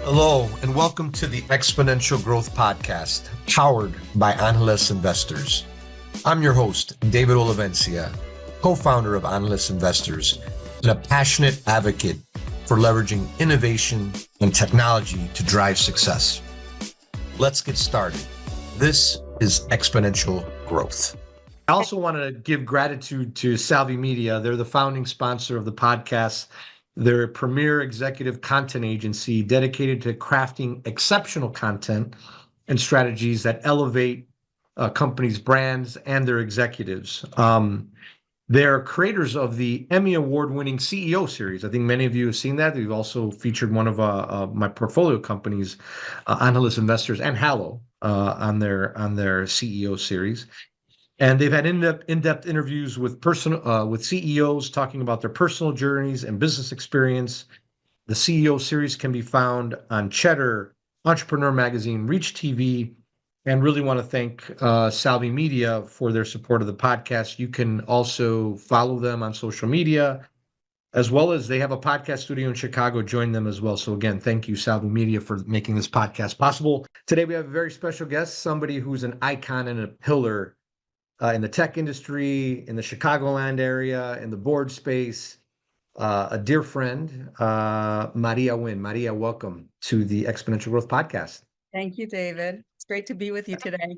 Hello, and welcome to the Exponential Growth Podcast, powered by Analyst Investors. I'm your host, David Olivencia, co-founder of Analyst Investors, and a passionate advocate for leveraging innovation and technology to drive success. Let's get started. This is Exponential Growth. I also want to give gratitude to Salvi Media. They're the founding sponsor of the podcast. They're a premier executive content agency dedicated to crafting exceptional content and strategies that elevate companies' brands and their executives. They're creators of the Emmy Award-winning CEO series. I think many of you have seen that. We've also featured one of my portfolio companies, Analyst Investors and Hallow, on their CEO series. And they've had in-depth interviews with CEOs talking about their personal journeys and business experience. The CEO series can be found on Cheddar, Entrepreneur Magazine, Reach TV, and really want to thank Salvi Media for their support of the podcast. You can also follow them on social media, as well as they have a podcast studio in Chicago. Join them as well. So again, thank you, Salvi Media, for making this podcast possible. Today, we have a very special guest, somebody who's an icon and a pillar in the tech industry, in the Chicagoland area, in the board space, a dear friend, Maria Wynne. Maria, welcome to the Exponential Growth Podcast. Thank you, David. It's great to be with you today.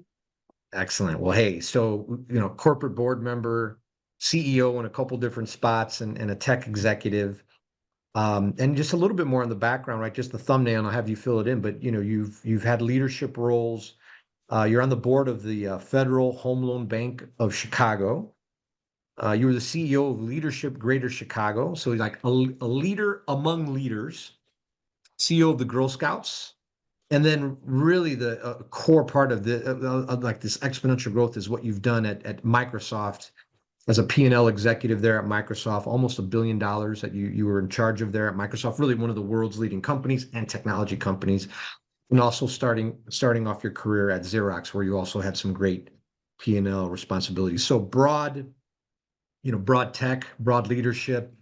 Excellent. Well, hey, so, corporate board member, CEO in a couple different spots, and a tech executive. And just a little bit more on the background, right? Just the thumbnail, and I'll have you fill it in. But, you've had leadership roles. You're on the board of the Federal Home Loan Bank of Chicago. You were the CEO of Leadership Greater Chicago. So like a leader among leaders, CEO of the Girl Scouts. And then really the core part of like this exponential growth is what you've done at Microsoft as a P&L executive there at Microsoft, almost $1 billion that you were in charge of there at Microsoft, really one of the world's leading companies and technology companies. And also starting off your career at Xerox, where you also had some great P&L responsibilities. So broad tech, broad leadership,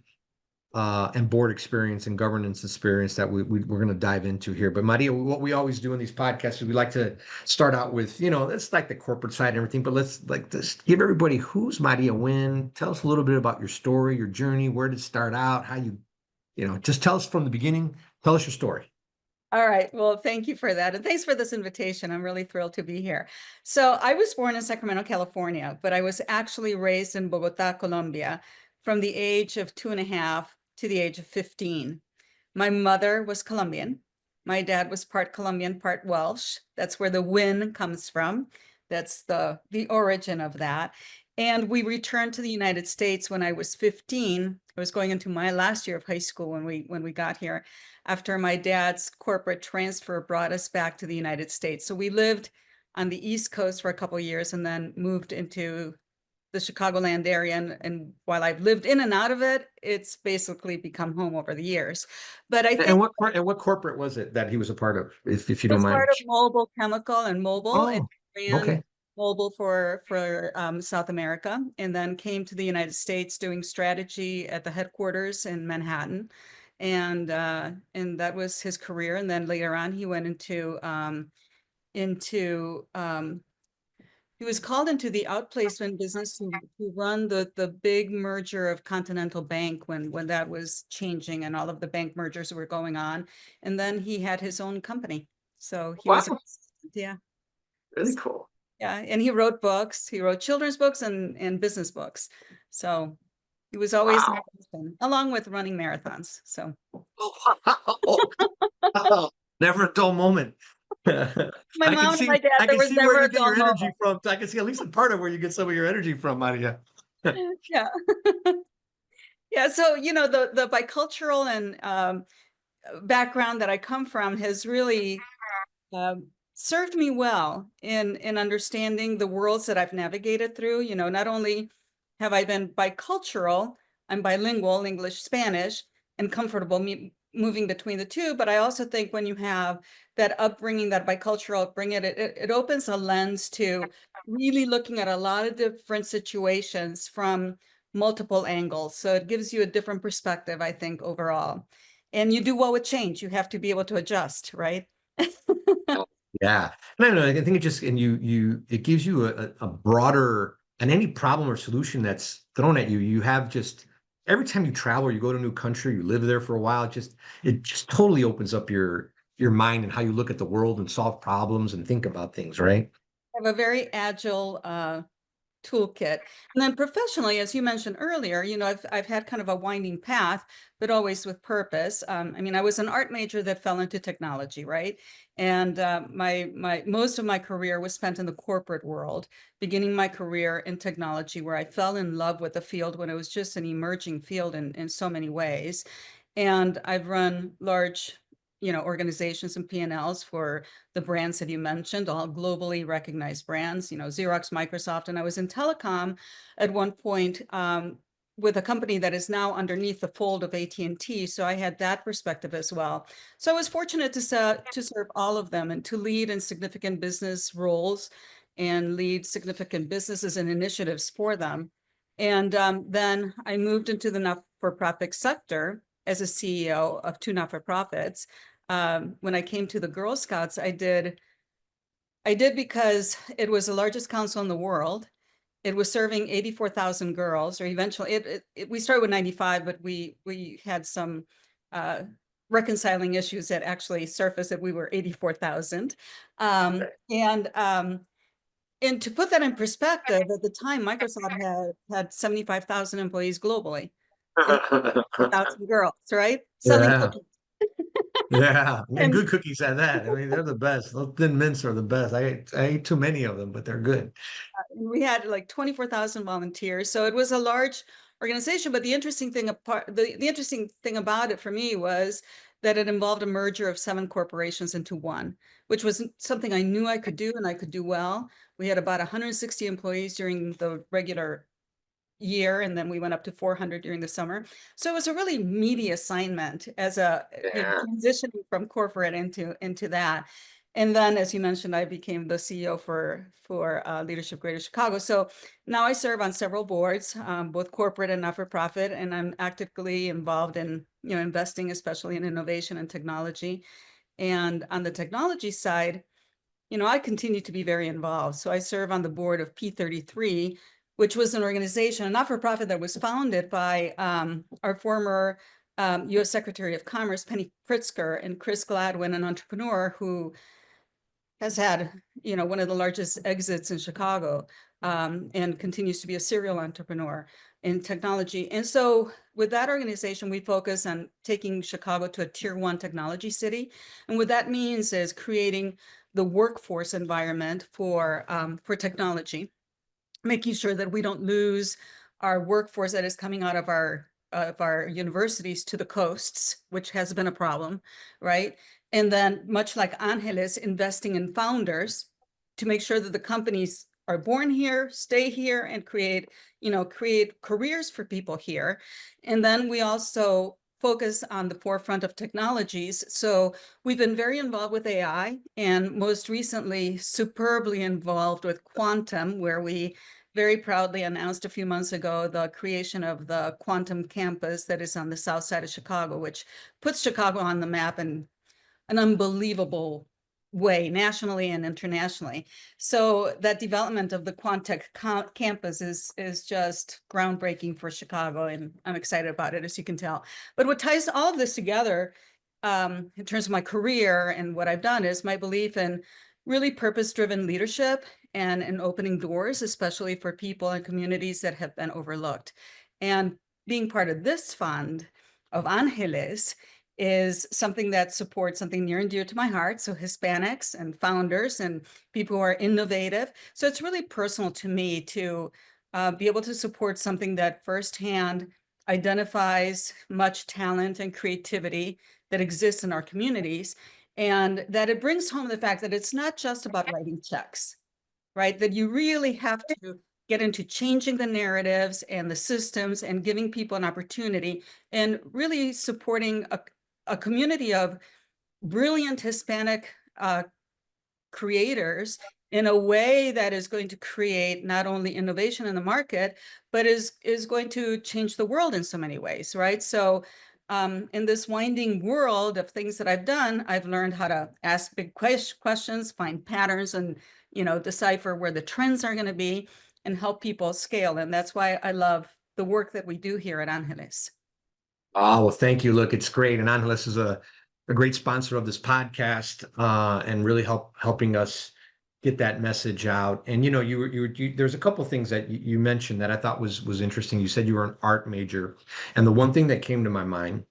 and board experience and governance experience that we're going to dive into here. But Maria, what we always do in these podcasts is we like to start out with, it's like the corporate side and everything, but let's just give everybody, who's Maria Wynne? Tell us a little bit about your story, your journey, where did it start out, how just tell us from the beginning, tell us your story. All right. Well, thank you for that. And thanks for this invitation. I'm really thrilled to be here. So I was born in Sacramento, California, but I was actually raised in Bogota, Colombia, from the age of 2.5 to the age of 15. My mother was Colombian. My dad was part Colombian, part Welsh. That's where the Wynne comes from. That's the origin of that. And we returned to the United States when I was 15. I was going into my last year of high school when we got here, after my dad's corporate transfer brought us back to the United States. So we lived on the East Coast for a couple of years and then moved into the Chicagoland area. And while I've lived in and out of it, it's basically become home over the years. But I think. And what corporate was it that he was a part of, if you don't mind? Part of Mobile Chemical and Mobile. Oh, it ran okay. Mobile for South America, and then came to the United States doing strategy at the headquarters in Manhattan, and that was his career. And then later on, he went into he was called into the outplacement business to run the big merger of Continental Bank when that was changing and all of the bank mergers were going on. And then he had his own company. So he was, yeah. Really cool. Yeah, and he wrote books. He wrote children's books and business books. So he was always along with running marathons. So never a dull moment. My mom and my dad, there was never a dull moment. I can see at least a part of where you get some of your energy from, Maria. Yeah. Yeah. So, the bicultural and background that I come from has really served me well in understanding the worlds that I've navigated through. Not only have I been bicultural, I'm bilingual, English, Spanish, and comfortable moving between the two. But I also think when you have that upbringing, that bicultural upbringing, it opens a lens to really looking at a lot of different situations from multiple angles. So it gives you a different perspective, I think, overall. And you do well with change. You have to be able to adjust, right? Yeah. No, I think it just, and it gives you a broader, and any problem or solution that's thrown at you, you have just, every time you travel, or you go to a new country, you live there for a while, it just totally opens up your mind and how you look at the world and solve problems and think about things, right? I have a very agile toolkit. And then professionally, as you mentioned earlier, I've had kind of a winding path, but always with purpose. I mean, I was an art major that fell into technology, right? And my most of my career was spent in the corporate world, beginning my career in technology, where I fell in love with the field when it was just an emerging field in so many ways. And I've run large organizations and P&Ls for the brands that you mentioned, all globally recognized brands, Xerox, Microsoft, and I was in telecom at one point with a company that is now underneath the fold of AT&T. So I had that perspective as well. So I was fortunate to serve all of them and to lead in significant business roles and lead significant businesses and initiatives for them. And then I moved into the not-for-profit sector as a CEO of two not-for-profits. When I came to the Girl Scouts, I did because it was the largest council in the world. It was serving 84,000 girls, or eventually we started with 95, but we had some reconciling issues that actually surfaced that we were 84,000. And to put that in perspective, at the time, Microsoft had 75,000 employees globally and 1,000 girls, right? Selling Yeah. cookies. Yeah, and And good cookies at that. I mean, they're the best. Those thin mints are the best. I ate too many of them, but they're good. we had like 24,000 volunteers. So it was a large organization. But the interesting thing about it for me was that it involved a merger of 7 corporations into one, which was something I knew I could do and I could do well. We had about 160 employees during the regular year, and then we went up to 400 during the summer. So it was a really meaty assignment as Yeah. transitioning from corporate into that. And then, as you mentioned, I became the CEO for Leadership Greater Chicago. So now I serve on several boards, both corporate and not-for-profit, and I'm actively involved in investing, especially in innovation and technology. And on the technology side, I continue to be very involved. So I serve on the board of P33, which was an organization, a not-for-profit that was founded by our former U.S. Secretary of Commerce, Penny Pritzker, and Chris Gladwin, an entrepreneur who has had, one of the largest exits in Chicago, and continues to be a serial entrepreneur in technology. And so with that organization, we focus on taking Chicago to a tier 1 technology city. And what that means is creating the workforce environment for technology, making sure that we don't lose our workforce that is coming out of our universities to the coasts, which has been a problem, right? And then, much like Angeles, investing in founders to make sure that the companies are born here, stay here, and create careers for people here. And then we also focus on the forefront of technologies. So we've been very involved with AI, and most recently superbly involved with quantum, where we very proudly announced a few months ago the creation of the quantum campus that is on the south side of Chicago, which puts Chicago on the map in an unbelievable way, nationally and internationally. So that development of the Quantech campus is just groundbreaking for Chicago, and I'm excited about it, as you can tell. But what ties all of this together, in terms of my career and what I've done, is my belief in really purpose-driven leadership and in opening doors, especially for people and communities that have been overlooked. And being part of this fund of Angeles is something that supports something near and dear to my heart. So Hispanics and founders and people who are innovative. So it's really personal to me to be able to support something that firsthand identifies much talent and creativity that exists in our communities, and that it brings home the fact that it's not just about writing checks, right? That you really have to get into changing the narratives and the systems and giving people an opportunity and really supporting a community of brilliant Hispanic creators in a way that is going to create not only innovation in the market, but is going to change the world in so many ways, right? So in this winding world of things that I've done, I've learned how to ask big questions, find patterns, and decipher where the trends are going to be and help people scale. And that's why I love the work that we do here at Angeles. Oh, well, thank you. Look, it's great. And Angeles is a great sponsor of this podcast, and really helping us get that message out. And there's a couple things that you mentioned that I thought was interesting. You said you were an art major, and the one thing that came to my mind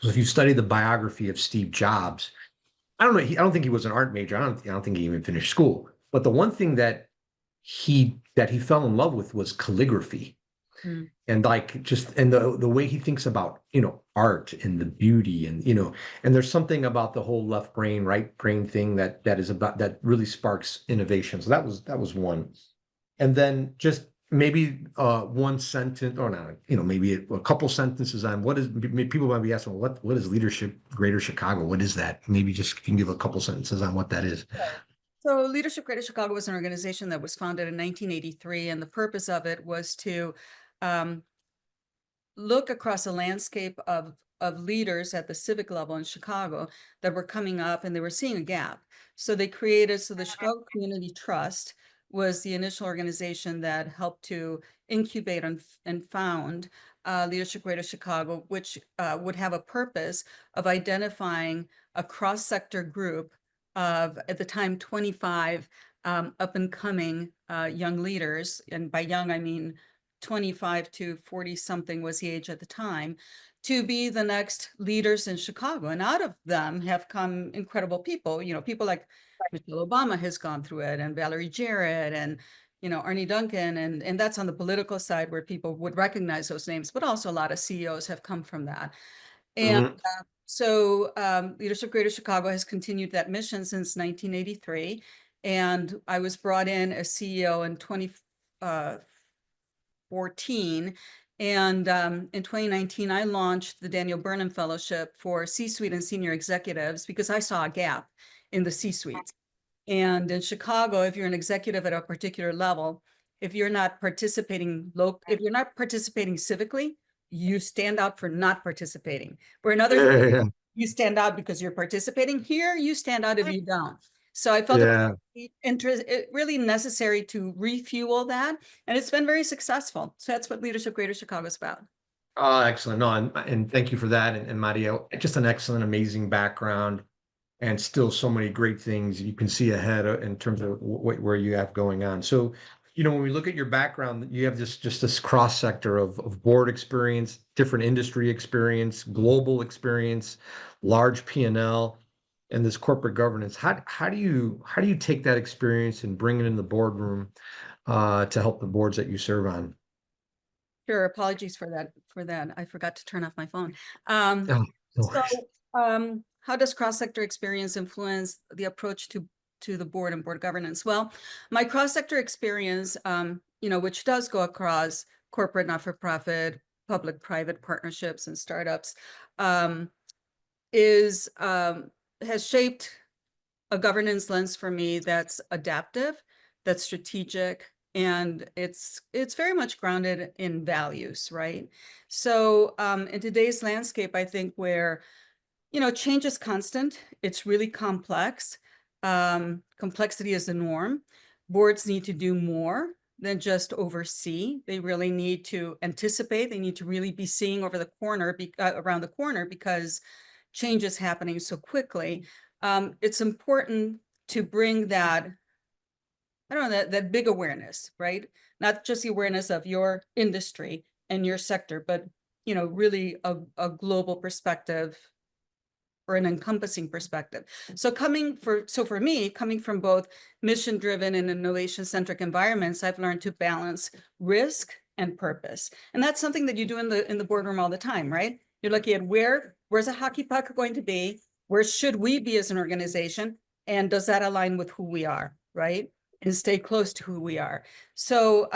was if you study the biography of Steve Jobs, I don't know, I don't think he was an art major. I don't think he even finished school. But the one thing that he fell in love with was calligraphy. Mm. And like just and the way he thinks about art and the beauty, and there's something about the whole left brain right brain thing that really sparks innovation. So that was one. And then just maybe one sentence, or not, maybe a couple sentences on people might be asking, well, what is Leadership Greater Chicago? What is that? Maybe just you can give a couple sentences on what that is. So Leadership Greater Chicago was an organization that was founded in 1983, and the purpose of it was to look across a landscape of leaders at the civic level in Chicago that were coming up, and they were seeing a gap. So they created, the Chicago Community Trust was the initial organization that helped to incubate and found Leadership Greater Chicago, which would have a purpose of identifying a cross-sector group of, at the time, 25 up and coming young leaders. And by young, I mean 25 to 40 something was the age at the time, to be the next leaders in Chicago. And out of them have come incredible people, people like Michelle Obama has gone through it, and Valerie Jarrett, and Arnie Duncan, and that's on the political side where people would recognize those names, but also a lot of CEOs have come from that. And Mhm. so Leadership Greater Chicago has continued that mission since 1983. And I was brought in as CEO in 2014. And in 2019, I launched the Daniel Burnham Fellowship for C-suite and senior executives because I saw a gap in the C-suites. And in Chicago, if you're an executive at a particular level, if you're not participating civically, you stand out for not participating. Where in other things, Yeah, you stand out because you're participating. Here, you stand out if you don't. So I felt yeah. it really necessary to refuel that, and it's been very successful. So that's what Leadership Greater Chicago is about. Oh, excellent. No, and thank you for that. And Maria, just an excellent, amazing background, and still so many great things you can see ahead in terms of where you have going on. So, when we look at your background, you have this cross sector of board experience, different industry experience, global experience, large P&L, and this corporate governance. How do you take that experience and bring it in the boardroom to help the boards that you serve on? Sure, apologies for that. I forgot to turn off my phone. Oh, no So, worries. how does cross-sector experience influence the approach to the board and board governance? Well, my cross-sector experience, which does go across corporate, not-for-profit, public-private partnerships and startups, is has shaped a governance lens for me that's adaptive, that's strategic, and it's very much grounded in values, right? So in today's landscape, I think where change is constant, it's really complex. Complexity is the norm. Boards need to do more than just oversee. They really need to anticipate. They need to really be seeing over the corner, around the corner, because change is happening so quickly. It's important to bring that, I don't know, that big awareness, right? Not just the awareness of your industry and your sector, but really a global perspective or an encompassing perspective. So for me, coming from both mission-driven and innovation-centric environments, I've learned to balance risk and purpose. And that's something that you do in the boardroom all the time, right? You're looking at where's a hockey puck going to be? Where should we be as an organization? And does that align with who we are, right? And stay close to who we are. So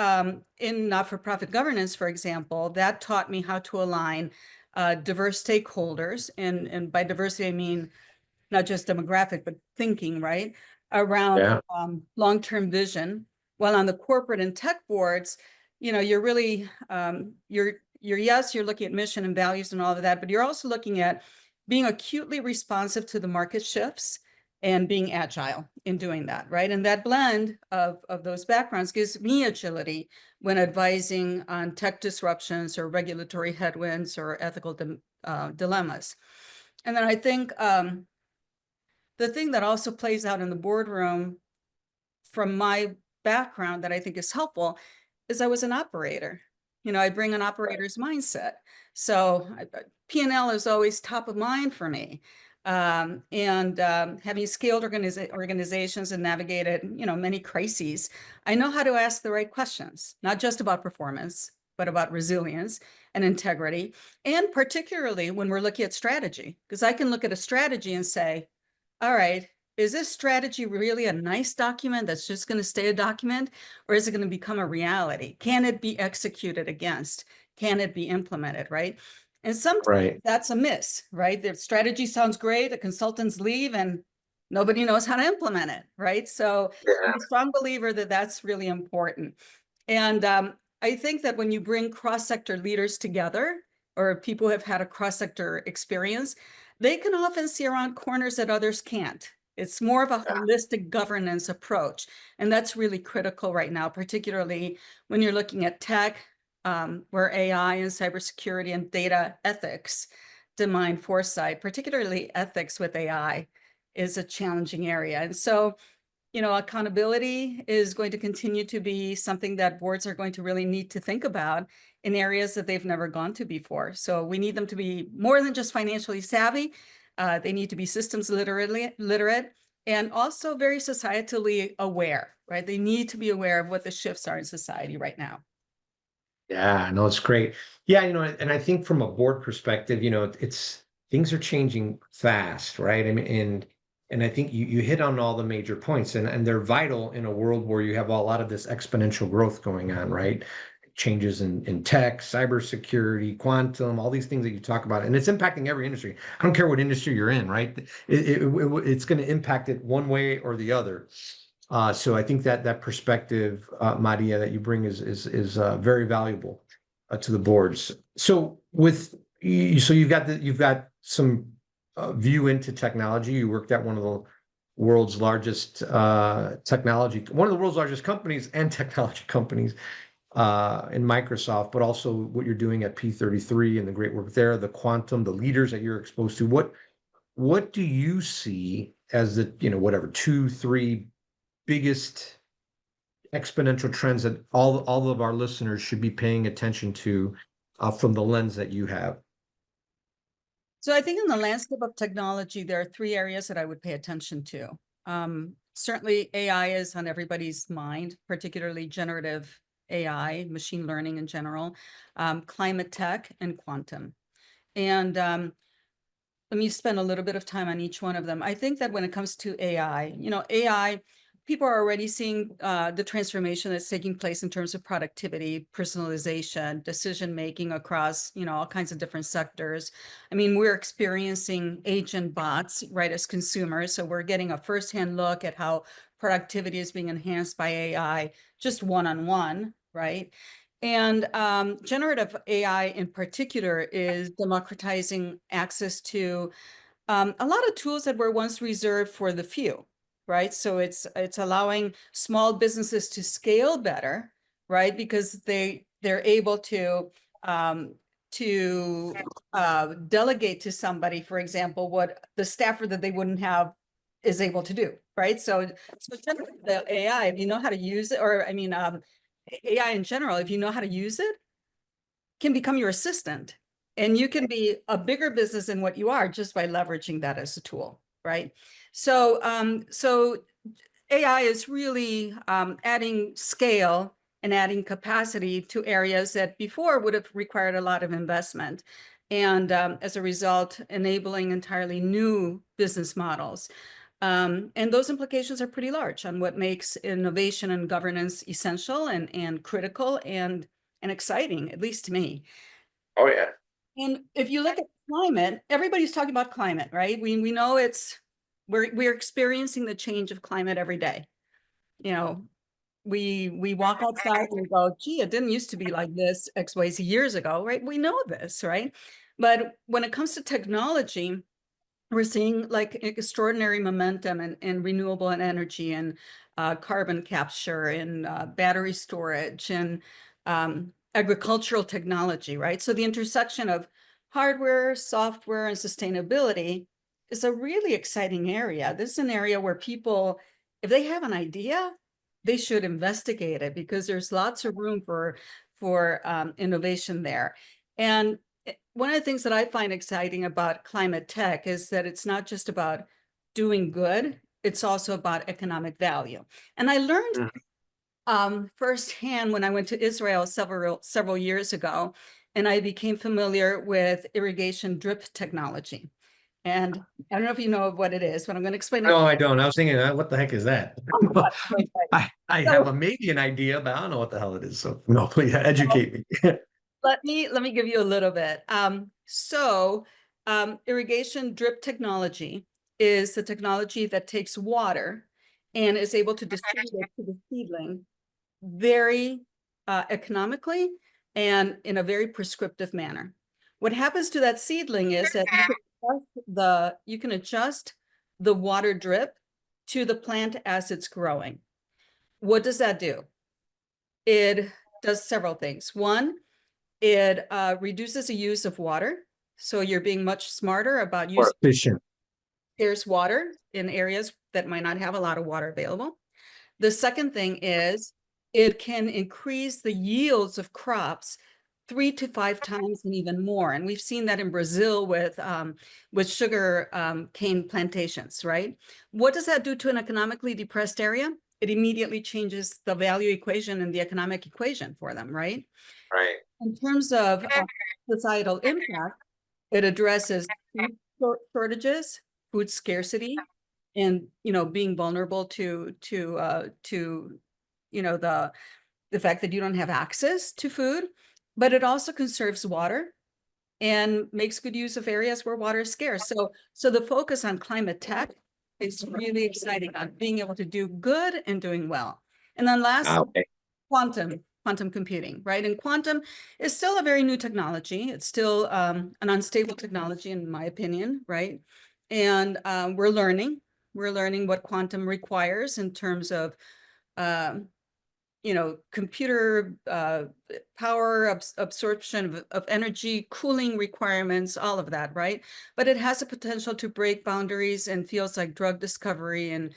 in not-for-profit governance, for example, that taught me how to align diverse stakeholders, and by diversity, I mean not just demographic, but thinking, right? Around Yeah. long-term vision. While on the corporate and tech boards, you're really, you're looking at mission and values and all of that, but you're also looking at being acutely responsive to the market shifts and being agile in doing that, right? And that blend of those backgrounds gives me agility when advising on tech disruptions or regulatory headwinds or ethical dilemmas. And then I think the thing that also plays out in the boardroom from my background that I think is helpful is I was an operator. I bring an operator's mindset. So P&L is always top of mind for me. Having scaled organizations and navigated, many crises, I know how to ask the right questions, not just about performance, but about resilience and integrity. And particularly when we're looking at strategy, because I can look at a strategy and say, all right, is this strategy really a nice document that's just going to stay a document, or is it going to become a reality? Can it be executed against? Can it be implemented, right? And sometimes that's a miss, right? The strategy sounds great, the consultants leave and nobody knows how to implement it, right? So I'm a strong believer that that's really important. And I think that when you bring cross-sector leaders together, or people who have had a cross-sector experience, they can often see around corners that others can't. It's more of a holistic governance approach. And that's really critical right now, particularly when you're looking at tech, where AI and cybersecurity and data ethics demand foresight, particularly ethics with AI is a challenging area. And so, accountability is going to continue to be something that boards are going to really need to think about in areas that they've never gone to before. So we need them to be more than just financially savvy. They need to be systems literate and also very societally aware, right? They need to be aware of what the shifts are in society right now. Yeah, no, it's great. Yeah, and I think from a board perspective, it's things are changing fast, right? I mean, and I think you hit on all the major points, and they're vital in a world where you have a lot of this exponential growth going on, right? Changes in tech, cybersecurity, quantum, all these things that you talk about, and it's impacting every industry. I don't care what industry you're in, right? It's going to impact it one way or the other. So I think that perspective, Maria, that you bring is very valuable to the boards. So you've got some view into technology. You worked at one of the world's largest companies and technology companies in Microsoft, but also what you're doing at P33 and the great work there, the quantum, the leaders that you're exposed to. What do you see as the 2-3 biggest exponential trends that all of our listeners should be paying attention to from the lens that you have? So I think in the landscape of technology, there are 3 areas that I would pay attention to. Certainly AI is on everybody's mind, particularly generative AI, machine learning in general, climate tech, and quantum. And let me spend a little bit of time on each one of them. I think that when it comes to AI, people are already seeing the transformation that's taking place in terms of productivity, personalization, decision-making across, all kinds of different sectors. I mean, we're experiencing agent bots, right, as consumers. So we're getting a firsthand look at how productivity is being enhanced by AI, just one-on-one, right? And generative AI in particular is democratizing access to a lot of tools that were once reserved for the few, right? So it's allowing small businesses to scale better, right? Because they're able to delegate to somebody, for example, what the staffer that they wouldn't have is able to do, right? So the AI, if you know how to use it, or I mean, AI in general, if you know how to use it, can become your assistant. And you can be a bigger business than what you are just by leveraging that as a tool, right? So, AI is really adding scale and adding capacity to areas that before would have required a lot of investment. And as a result, enabling entirely new business models. And those implications are pretty large on what makes innovation and governance essential and critical and exciting, at least to me. Oh, yeah. And if you look at climate, everybody's talking about climate, right? We know we're experiencing the change of climate every day. we walk outside and we go, gee, it didn't used to be like this X, Y, Z years ago, right? We know this, right? But when it comes to technology, we're seeing like extraordinary momentum in renewable energy and carbon capture and battery storage and agricultural technology, right? So the intersection of hardware, software, and sustainability is a really exciting area. This is an area where people, if they have an idea, they should investigate it because there's lots of room for innovation there. And one of the things that I find exciting about climate tech is that it's not just about doing good, it's also about economic value. And I learned firsthand when I went to Israel several years ago, and I became familiar with irrigation drip technology. And I don't know if you know what it is, but I'm going to explain it. No, I don't. I was thinking, what the heck is that? I So- have maybe an idea, but I don't know what the hell it is. So no, please educate me. Let me give you a little bit. Irrigation drip technology is the technology that takes water and is able to distribute it to the seedling very economically and in a very prescriptive manner. What happens to that seedling is that you can adjust the water drip to the plant as it's growing. What does that do? It does several things. One, it reduces the use of water. So you're being much smarter about More using efficient. scarce water in areas that might not have a lot of water available. The second thing is it can increase the yields of crops 3 to 5 times and even more. And we've seen that in Brazil with sugar cane plantations, right? What does that do to an economically depressed area? It immediately changes the value equation and the economic equation for them, right? Right. In terms of societal impact, it addresses food shortages, food scarcity, and being vulnerable to the fact that you don't have access to food. But it also conserves water and makes good use of areas where water is scarce. So the focus on climate tech is really exciting on being able to do good and doing well. And then last, Okay. quantum computing, right? And quantum is still a very new technology. It's still an unstable technology, in my opinion, right? And we're learning what quantum requires in terms of computer power absorption of energy, cooling requirements, all of that, right? But it has the potential to break boundaries in fields like drug discovery and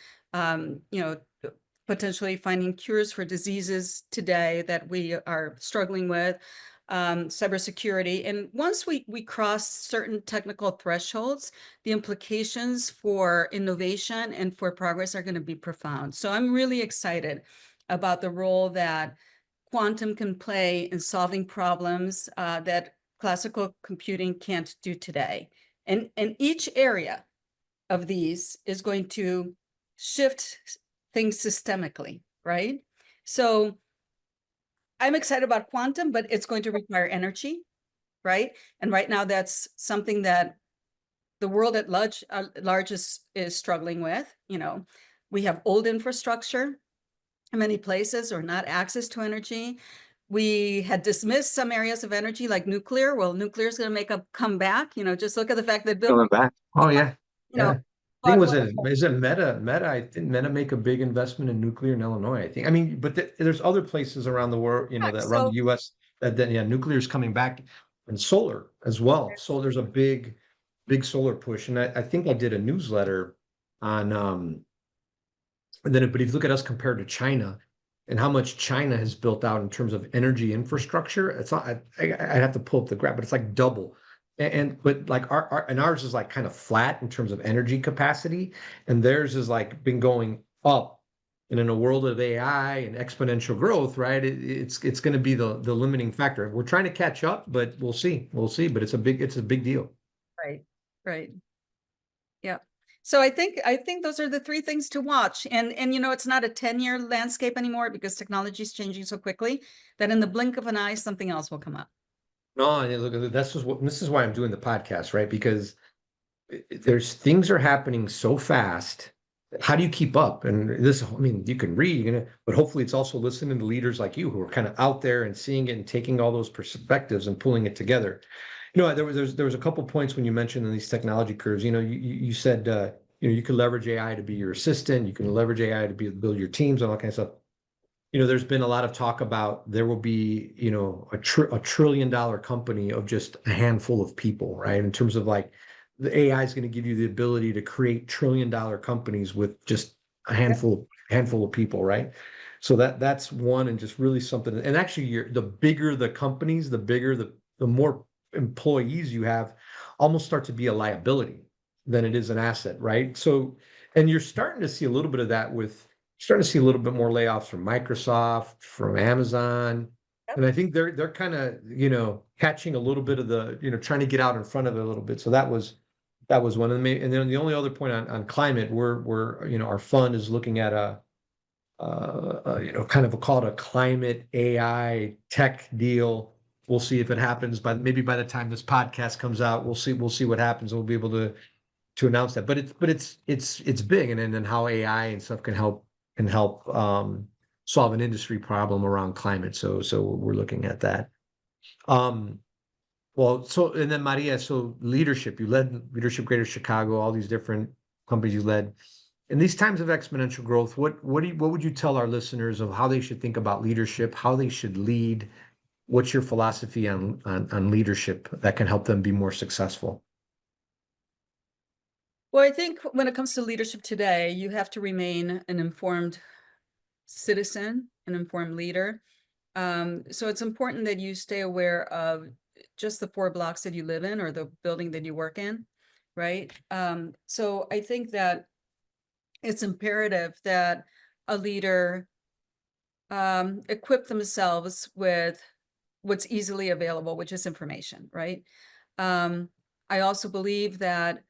potentially finding cures for diseases today that we are struggling with, cybersecurity. And once we cross certain technical thresholds, the implications for innovation and for progress are going to be profound. So I'm really excited about the role that quantum can play in solving problems that classical computing can't do today. And each area of these is going to shift things systemically, right? So I'm excited about quantum, but it's going to require energy, right? And right now that's something that the world at large is struggling with. We have old infrastructure in many places, or not access to energy. We had dismissed some areas of energy like nuclear. Well, nuclear is going to make a comeback. Just look at the fact that Going back. Oh yeah. know, I think but is it Meta? I think Meta make a big investment in nuclear in Illinois. I think. I mean, but there's other places around the world, that around the U.S. that nuclear is coming back, and solar as well. So there's a big solar push, and I think I did a newsletter on but if you look at us compared to China and how much China has built out in terms of energy infrastructure, it's not. I have to pull up the graph, but it's like double. But like ours is like kind of flat in terms of energy capacity, and theirs is like been going up. And in a world of AI and exponential growth, right? It's going to be the limiting factor. We're trying to catch up, but we'll see. But it's a big deal. Right. Yeah. So I think those are the 3 things to watch. And it's not a 10-year landscape anymore because technology is changing so quickly that in the blink of an eye, something else will come up. No, and look, this is why I'm doing the podcast, right? Because things are happening so fast how do you keep up? And this, I mean, you can read, but hopefully it's also listening to leaders like you who are kind of out there and seeing it and taking all those perspectives and pulling it together. There was a couple points when you mentioned in these technology curves. You said you could leverage AI to be your assistant, you can leverage AI to build your teams, all that kind of stuff. There's been a lot of talk about there will be, a trillion-dollar company of just a handful of people, right? In terms of like the AI is going to give you the ability to create trillion-dollar companies with just a handful of people, right? So that's one, and just really something. And actually, the bigger the companies, the more employees you have, almost start to be a liability than it is an asset, right? So, and you're starting to see a little bit of that starting to see a little bit more layoffs from Microsoft, from Amazon. Yep. And I think they're kind of, catching a little bit of the, trying to get out in front of it a little bit. So that was one of the main, and then the only other point on climate, we're our fund is looking at kind of called a climate AI tech deal. We'll see if it happens, but maybe by the time this podcast comes out, we'll see what happens. We'll be able to announce that. But it's big, and then how AI and stuff can help solve an industry problem around climate. So we're looking at that. Well, and then Maria, so leadership, you led Leadership Greater Chicago, all these different companies you led. In these times of exponential growth, what would you tell our listeners of how they should think about leadership, how they should lead? What's your philosophy on leadership that can help them be more successful? Well, I think when it comes to leadership today, you have to remain an informed citizen, an informed leader. So it's important that you stay aware of just the 4 blocks that you live in or the building that you work in, right? So I think that it's imperative that a leader equip themselves with what's easily available, which is information, right? I also believe that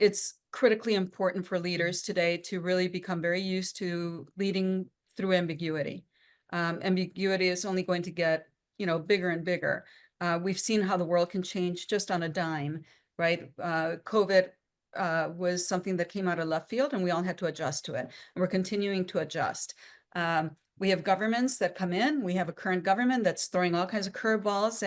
it's critically important for leaders today to really become very used to leading through ambiguity. Ambiguity is only going to get, bigger and bigger. We've seen how the world can change just on a dime, right? COVID was something that came out of left field, and we all had to adjust to it. And we're continuing to adjust. We have governments that come in. We have a current government that's throwing all kinds of curveballs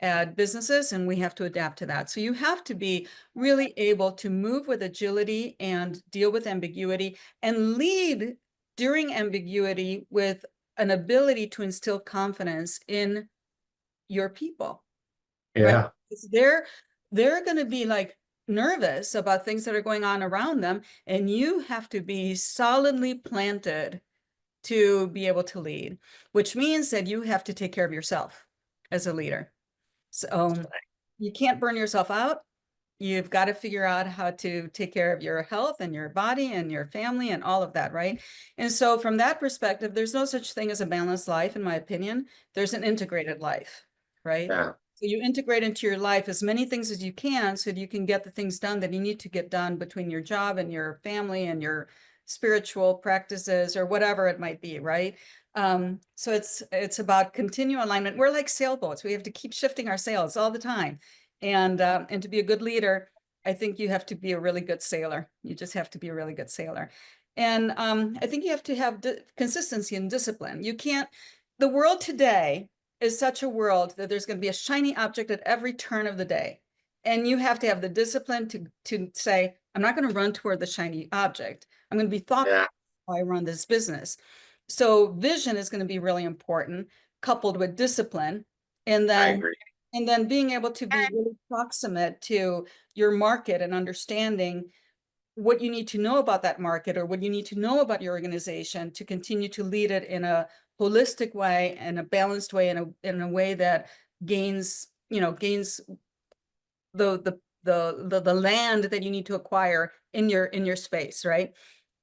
at businesses, and we have to adapt to that. So you have to be really able to move with agility and deal with ambiguity and lead during ambiguity with an ability to instill confidence in your people. Yeah. Right? Because they're going to be like nervous about things that are going on around them, and you have to be solidly planted to be able to lead, which means that you have to take care of yourself as a leader. So you can't burn yourself out. You've got to figure out how to take care of your health and your body and your family and all of that, right? And so from that perspective, there's no such thing as a balanced life, in my opinion. There's an integrated life, right? Yeah. So you integrate into your life as many things as you can so that you can get the things done that you need to get done between your job and your family and your spiritual practices or whatever it might be, right? So it's about continual alignment. We're like sailboats. We have to keep shifting our sails all the time. And to be a good leader, I think you have to be a really good sailor. You just have to be a really good sailor. And I think you have to have consistency and discipline. You can't, the world today is such a world that there's going to be a shiny object at every turn of the day. And you have to have the discipline to say, I'm not going to run toward the shiny object. I'm going to be thoughtful while I run this business. So vision is going to be really important, coupled with discipline. And I then agree. and then being able to be really proximate to your market and understanding what you need to know about that market or what you need to know about your organization to continue to lead it in a holistic way and a balanced way, in a way that gains the land that you need to acquire in your space, right?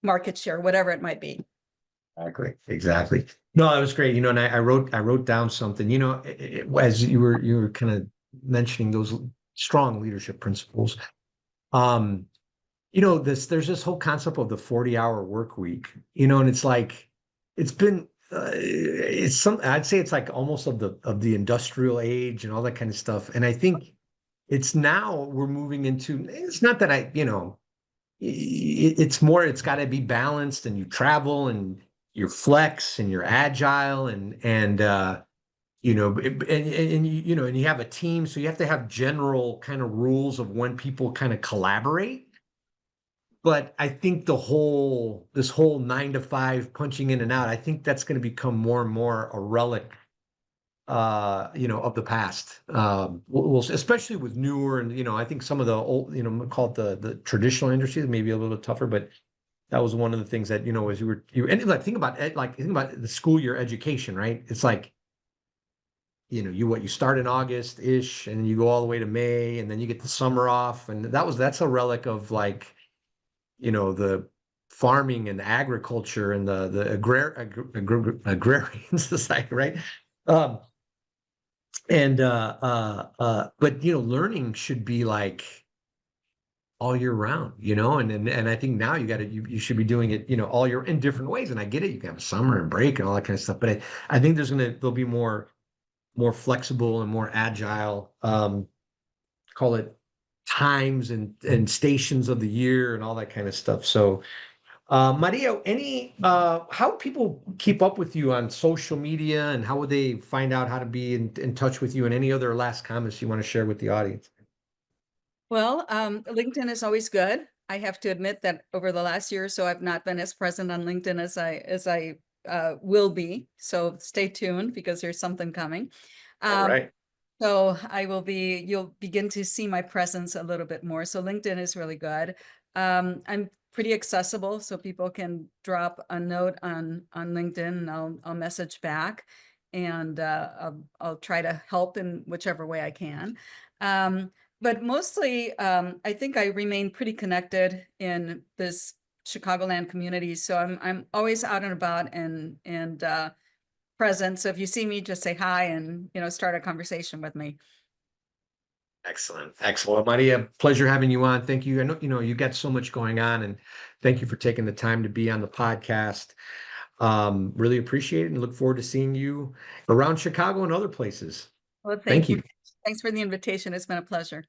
Market share, whatever it might be. Exactly. No, that was great. And I wrote down something, as you were kind of mentioning those strong leadership principles. There's this whole concept of the 40-hour work week, and it's like, it's been, I'd say it's like almost of the industrial age and all that kind of stuff. And I think it's now we're moving into, it's not that it's got to be balanced, and you travel and you're flex and you're agile and and you have a team, so you have to have general kind of rules of when people kind of collaborate. But I think this whole 9 to 5 punching in and out, I think that's going to become more and more a relic, of the past. Especially with newer and, I think some of the old, call it the traditional industries, maybe a little bit tougher, but that was one of the things that, as and like, think about the school year education, right? It's like, you start in August ish and you go all the way to May and then you get the summer off. And that's a relic of like, the farming and agriculture and the agrarian society, right? Um, but learning should be like all year round, and I think now you should be doing it, all year in different ways. And I get it, you can have a summer and break and all that kind of stuff, but I think there'll be more flexible and more agile, call it times and stations of the year and all that kind of stuff. So, Maria, how people keep up with you on social media, and how would they find out how to be in touch with you, and any other last comments you want to share with the audience? Well, LinkedIn is always good. I have to admit that over the last year or so, I've not been as present on LinkedIn as I will be. So stay tuned because there's something coming. All right. So you'll begin to see my presence a little bit more. So LinkedIn is really good. I'm pretty accessible, so people can drop a note on LinkedIn and I'll message back, and I'll try to help in whichever way I can. But mostly, I think I remain pretty connected in this Chicagoland community. So I'm always out and about and present. So if you see me, just say hi and start a conversation with me. Excellent. Excellent. Maria, pleasure having you on. Thank you. I know, you got so much going on, and thank you for taking the time to be on the podcast. Really appreciate it and look forward to seeing you around Chicago and other places. Well, Thank thank you. you. Thanks for the invitation. It's been a pleasure.